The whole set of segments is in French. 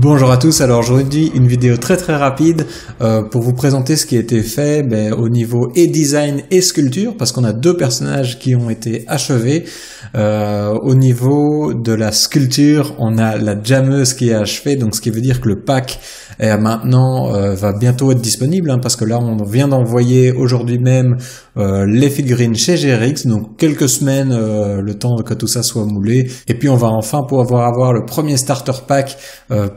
Bonjour à tous, alors aujourd'hui une vidéo très rapide pour vous présenter ce qui a été fait au niveau et design et sculpture, parce qu'on a deux personnages qui ont été achevés. Au niveau de la sculpture, on a la jammeuse qui est achevée, donc ce qui veut dire que le pack maintenant va bientôt être disponible, parce que là on vient d'envoyer aujourd'hui même les figurines chez GRX, donc quelques semaines le temps que tout ça soit moulé, et puis on va enfin pouvoir avoir le premier starter pack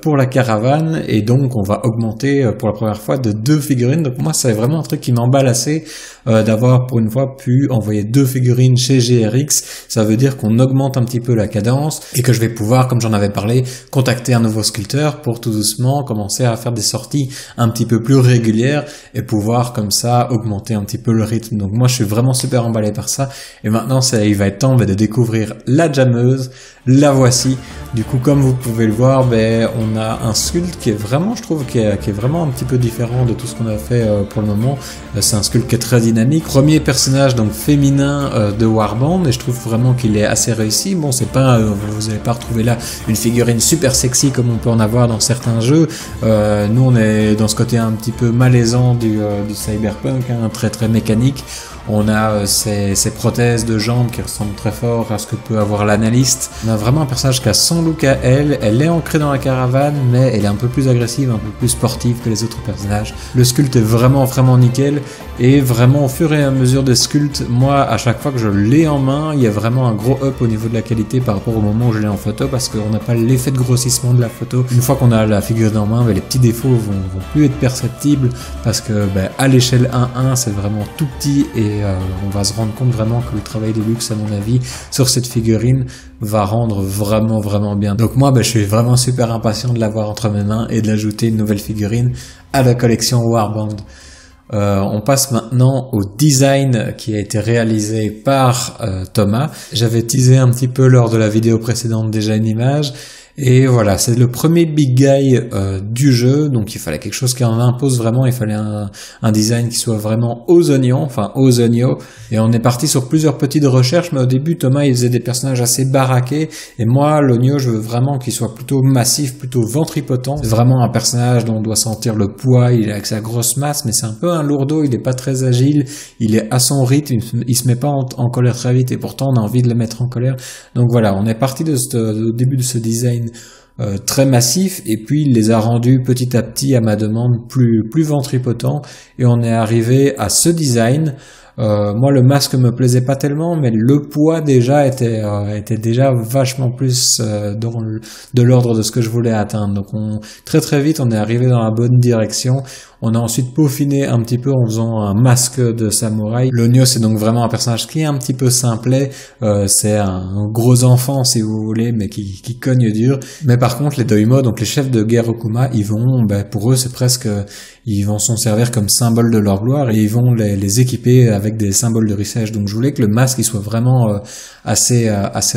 pour la caravane, et donc on va augmenter pour la première fois de 2 figurines. Donc moi c'est vraiment un truc qui m'emballe assez d'avoir pour une fois pu envoyer 2 figurines chez GRX. Ça veut dire qu'on augmente un petit peu la cadence et que je vais pouvoir, comme j'en avais parlé, contacter un nouveau sculpteur pour tout doucement commencer à faire des sorties un petit peu plus régulières et pouvoir comme ça augmenter un petit peu le rythme. Donc moi je suis vraiment super emballé par ça, et maintenant il va être temps de découvrir la jammeuse. La voici. Du coup, comme vous pouvez le voir, on a un sculpt qui est vraiment, je trouve, qui est vraiment un petit peu différent de tout ce qu'on a fait pour le moment. C'est un sculpt qui est très dynamique. Premier personnage donc féminin de Warband, et je trouve vraiment qu'il est assez réussi. Bon, c'est pas, vous n'allez pas retrouver là une figurine super sexy comme on peut en avoir dans certains jeux. Nous, on est dans ce côté un petit peu malaisant du cyberpunk, très mécanique. On a ces prothèses de jambes qui ressemblent très fort à ce que peut avoir l'analyste. On a vraiment un personnage qui a son look à elle. Elle est ancrée dans la caravane, mais elle est un peu plus agressive, un peu plus sportive que les autres personnages. Le sculpt est vraiment nickel, et vraiment au fur et à mesure des sculpts, moi à chaque fois que je l'ai en main, il y a vraiment un gros up au niveau de la qualité par rapport au moment où je l'ai en photo, parce qu'on n'a pas l'effet de grossissement de la photo. Une fois qu'on a la figurine en main, les petits défauts vont plus être perceptibles, parce que à l'échelle 1.1 c'est vraiment tout petit, et on va se rendre compte vraiment que le travail de luxe, à mon avis, sur cette figurine va rendre vraiment bien. Donc moi je suis vraiment super impatient de l'avoir entre mes mains et de l'ajouter une nouvelle figurine à la collection Warband. On passe maintenant au design qui a été réalisé par Thomas. J'avais teasé un petit peu lors de la vidéo précédente déjà une image. Et voilà, c'est le premier big guy du jeu, donc il fallait quelque chose qui en impose vraiment, il fallait un design qui soit vraiment aux oignons, et on est parti sur plusieurs petites recherches, mais au début Thomas il faisait des personnages assez baraqués, et moi l'oignon je veux vraiment qu'il soit plutôt massif, plutôt ventripotent. C'est vraiment un personnage dont on doit sentir le poids, il est avec sa grosse masse, mais c'est un peu un lourdeau, il est pas très agile, il est à son rythme, il se met pas en colère très vite, et pourtant on a envie de le mettre en colère. Donc voilà, on est parti au début de ce design très massif, et puis il les a rendus petit à petit à ma demande plus ventripotents, et on est arrivé à ce design. Moi le masque me plaisait pas tellement, mais le poids déjà était déjà vachement plus de l'ordre de ce que je voulais atteindre. Donc très vite on est arrivé dans la bonne direction. On a ensuite peaufiné un petit peu en faisant un masque de samouraï. L'Oignon c'est donc vraiment un personnage qui est un petit peu simplet, c'est un gros enfant si vous voulez, mais qui cogne dur. Mais par contre les Doimo, donc les chefs de guerre Okuma, ils vont, pour eux c'est presque, ils vont s'en servir comme symbole de leur gloire, et ils vont les équiper avec des symboles de rissage. Donc je voulais que le masque il soit vraiment assez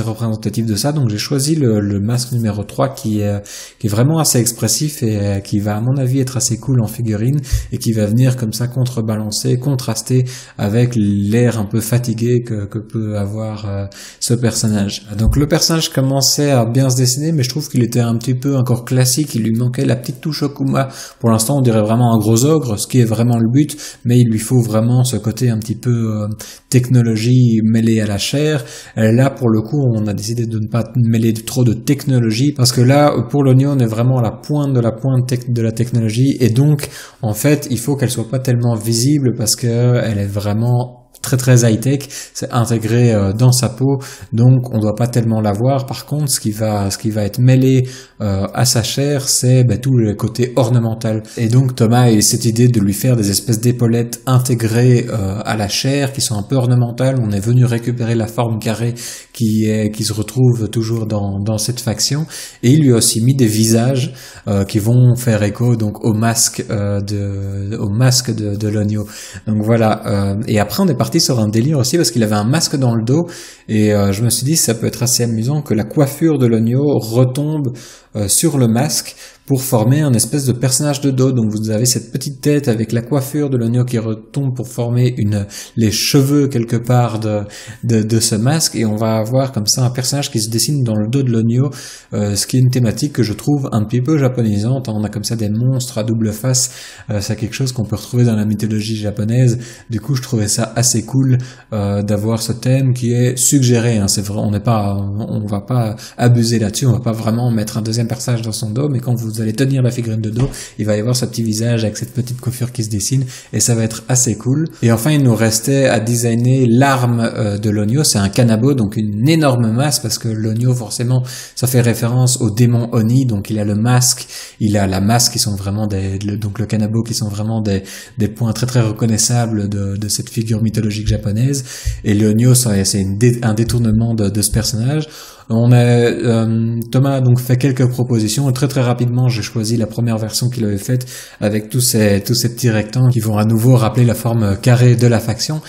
représentatif de ça, donc j'ai choisi le masque numéro 3 qui est vraiment assez expressif, et qui va à mon avis être assez cool en figurine, et qui va venir comme ça contrebalancer, contraster avec l'air un peu fatigué que peut avoir ce personnage. Donc le personnage commençait à bien se dessiner, mais je trouve qu'il était un petit peu encore classique, il lui manquait la petite touche Okuma. Pour l'instant on dirait vraiment un gros ogre, ce qui est vraiment le but, mais il lui faut vraiment ce côté un petit peu technologie mêlée à la chair. Là pour le coup on a décidé de ne pas mêler trop de technologie, parce que là pour l'Oignon on est vraiment à la pointe de la technologie, et donc en fait il faut qu'elle soit pas tellement visible, parce que elle est vraiment très high-tech, c'est intégré dans sa peau, donc on doit pas tellement la voir. Par contre ce qui va être mêlé à sa chair, c'est tout le côté ornemental, et donc Thomas a eu cette idée de lui faire des espèces d'épaulettes intégrées à la chair qui sont un peu ornementales. On est venu récupérer la forme carrée qui se retrouve toujours dans cette faction, et il lui a aussi mis des visages qui vont faire écho donc au masque de l'Oignon. Donc voilà, et après on est parti sur un délire aussi, parce qu'il avait un masque dans le dos, et je me suis dit ça peut être assez amusant que la coiffure de l'Oignon retombe sur le masque pour former un espèce de personnage de dos. Donc vous avez cette petite tête avec la coiffure de l'oignon qui retombe pour former les cheveux quelque part de ce masque, et on va avoir comme ça un personnage qui se dessine dans le dos de l'oignon, ce qui est une thématique que je trouve un petit peu japonisante. On a comme ça des monstres à double face, c'est quelque chose qu'on peut retrouver dans la mythologie japonaise. Du coup je trouvais ça assez cool d'avoir ce thème qui est suggéré, hein. C'est vrai, on va pas abuser là-dessus, on va pas vraiment mettre un deuxième personnage dans son dos, mais quand vous allez tenir la figurine de dos, il va y avoir ce petit visage avec cette petite coiffure qui se dessine, et ça va être assez cool. Et enfin il nous restait à designer l'arme de l'oignon. C'est un kanabo, donc une énorme masse, parce que l'oignon forcément ça fait référence au démon Oni, donc il a le masque, il a la masse qui sont vraiment donc le kanabo qui sont vraiment des points très très reconnaissables de cette figure mythologique japonaise, et l'oignon c'est un détournement de ce personnage. Thomas a donc fait quelques propositions, et très très rapidement j'ai choisi la première version qu'il avait faite avec tous ces petits rectangles qui vont à nouveau rappeler la forme carrée de la faction.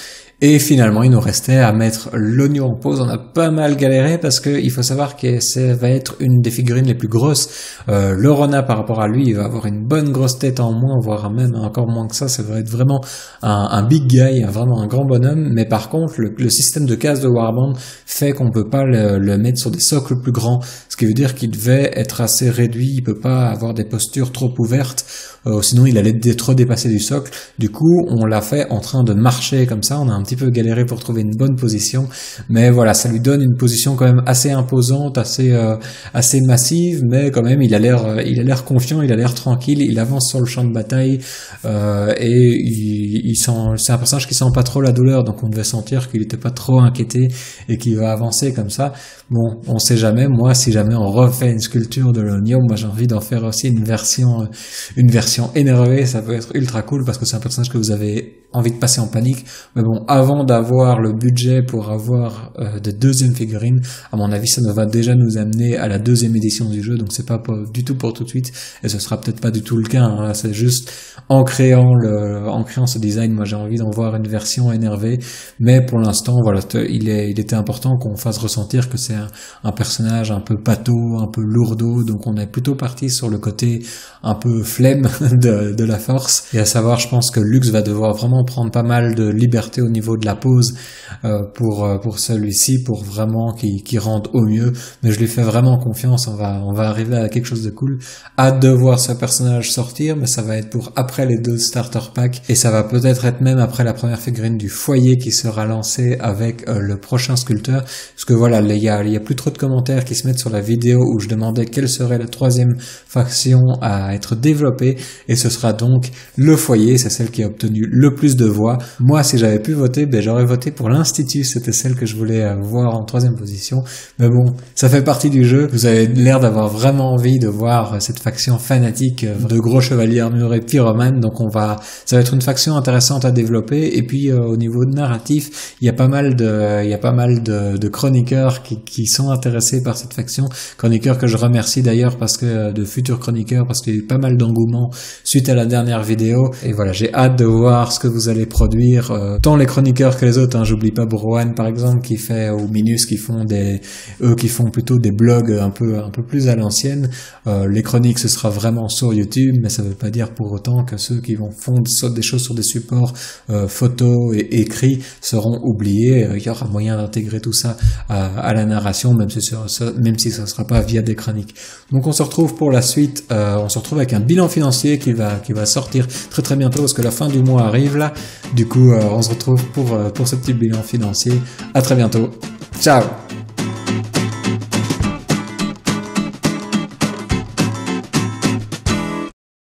Et finalement, il nous restait à mettre l'oignon en pose. On a pas mal galéré parce que il faut savoir que ça va être une des figurines les plus grosses. Le Rona, par rapport à lui, il va avoir une bonne grosse tête en moins, voire même encore moins que ça. Ça va être vraiment un big guy, vraiment un grand bonhomme. Mais par contre, le système de cases de Warband fait qu'on peut pas le mettre sur des socles plus grands. Ce qui veut dire qu'il devait être assez réduit. Il peut pas avoir des postures trop ouvertes. Sinon, il allait trop dépasser du socle. Du coup, on l'a fait en train de marcher comme ça. On a un petit peu galéré pour trouver une bonne position, mais voilà, ça lui donne une position quand même assez imposante, assez massive, mais quand même il a l'air confiant, il a l'air tranquille, il avance sur le champ de bataille, et c'est un personnage qui sent pas trop la douleur, donc on devait sentir qu'il était pas trop inquiété et qu'il va avancer comme ça. Bon, on sait jamais. Moi, si jamais on refait une sculpture de l'oignon, moi j'ai envie d'en faire aussi une version énervée. Ça peut être ultra cool parce que c'est un personnage que vous avez envie de passer en panique. Mais bon, avant d'avoir le budget pour avoir de deuxième figurines, à mon avis, ça va déjà nous amener à la deuxième édition du jeu, donc c'est pas du tout pour tout de suite, et ce sera peut-être pas du tout le cas, hein. C'est juste en créant ce design, moi j'ai envie d'en voir une version énervée, mais pour l'instant, voilà, il était important qu'on fasse ressentir que c'est un personnage un peu pâteau, un peu lourdeau, donc on est plutôt parti sur le côté un peu flemme de la force, et à savoir, je pense que Lux va devoir vraiment prendre pas mal de liberté au niveau de la pose pour celui-ci, pour vraiment qu'il rende au mieux, mais je lui fais vraiment confiance. On va arriver à quelque chose de cool. Hâte de voir ce personnage sortir, mais ça va être pour après les 2 starter packs, et ça va peut-être être même après la première figurine du foyer qui sera lancée avec le prochain sculpteur, parce que voilà, il y a plus trop de commentaires qui se mettent sur la vidéo où je demandais quelle serait la 3e faction à être développée, et ce sera donc le foyer. C'est celle qui a obtenu le plus de voix. Moi, si j'avais pu voter, j'aurais voté pour l'Institut. C'était celle que je voulais voir en 3e position. Mais bon, ça fait partie du jeu. Vous avez l'air d'avoir vraiment envie de voir cette faction fanatique de gros chevaliers armurés pyromanes. Donc ça va être une faction intéressante à développer. Et puis au niveau de narratif, il y a pas mal de chroniqueurs qui sont intéressés par cette faction. Chroniqueurs que je remercie d'ailleurs de futurs chroniqueurs, parce qu'il y a eu pas mal d'engouement suite à la dernière vidéo. Et voilà, j'ai hâte de voir ce que vous allez produire, tant les chroniqueurs que les autres, hein. J'oublie pas Browan par exemple ou Minus qui font plutôt des blogs un peu plus à l'ancienne. Les chroniques, ce sera vraiment sur YouTube, mais ça veut pas dire pour autant que ceux qui font des choses sur des supports photos et écrits seront oubliés. Il y aura moyen d'intégrer tout ça à la narration, même si ça sera pas via des chroniques. Donc on se retrouve pour la suite, on se retrouve avec un bilan financier qui va sortir très très bientôt, parce que la fin du mois arrive là. Du coup, on se retrouve pour ce petit bilan financier. À très bientôt. Ciao!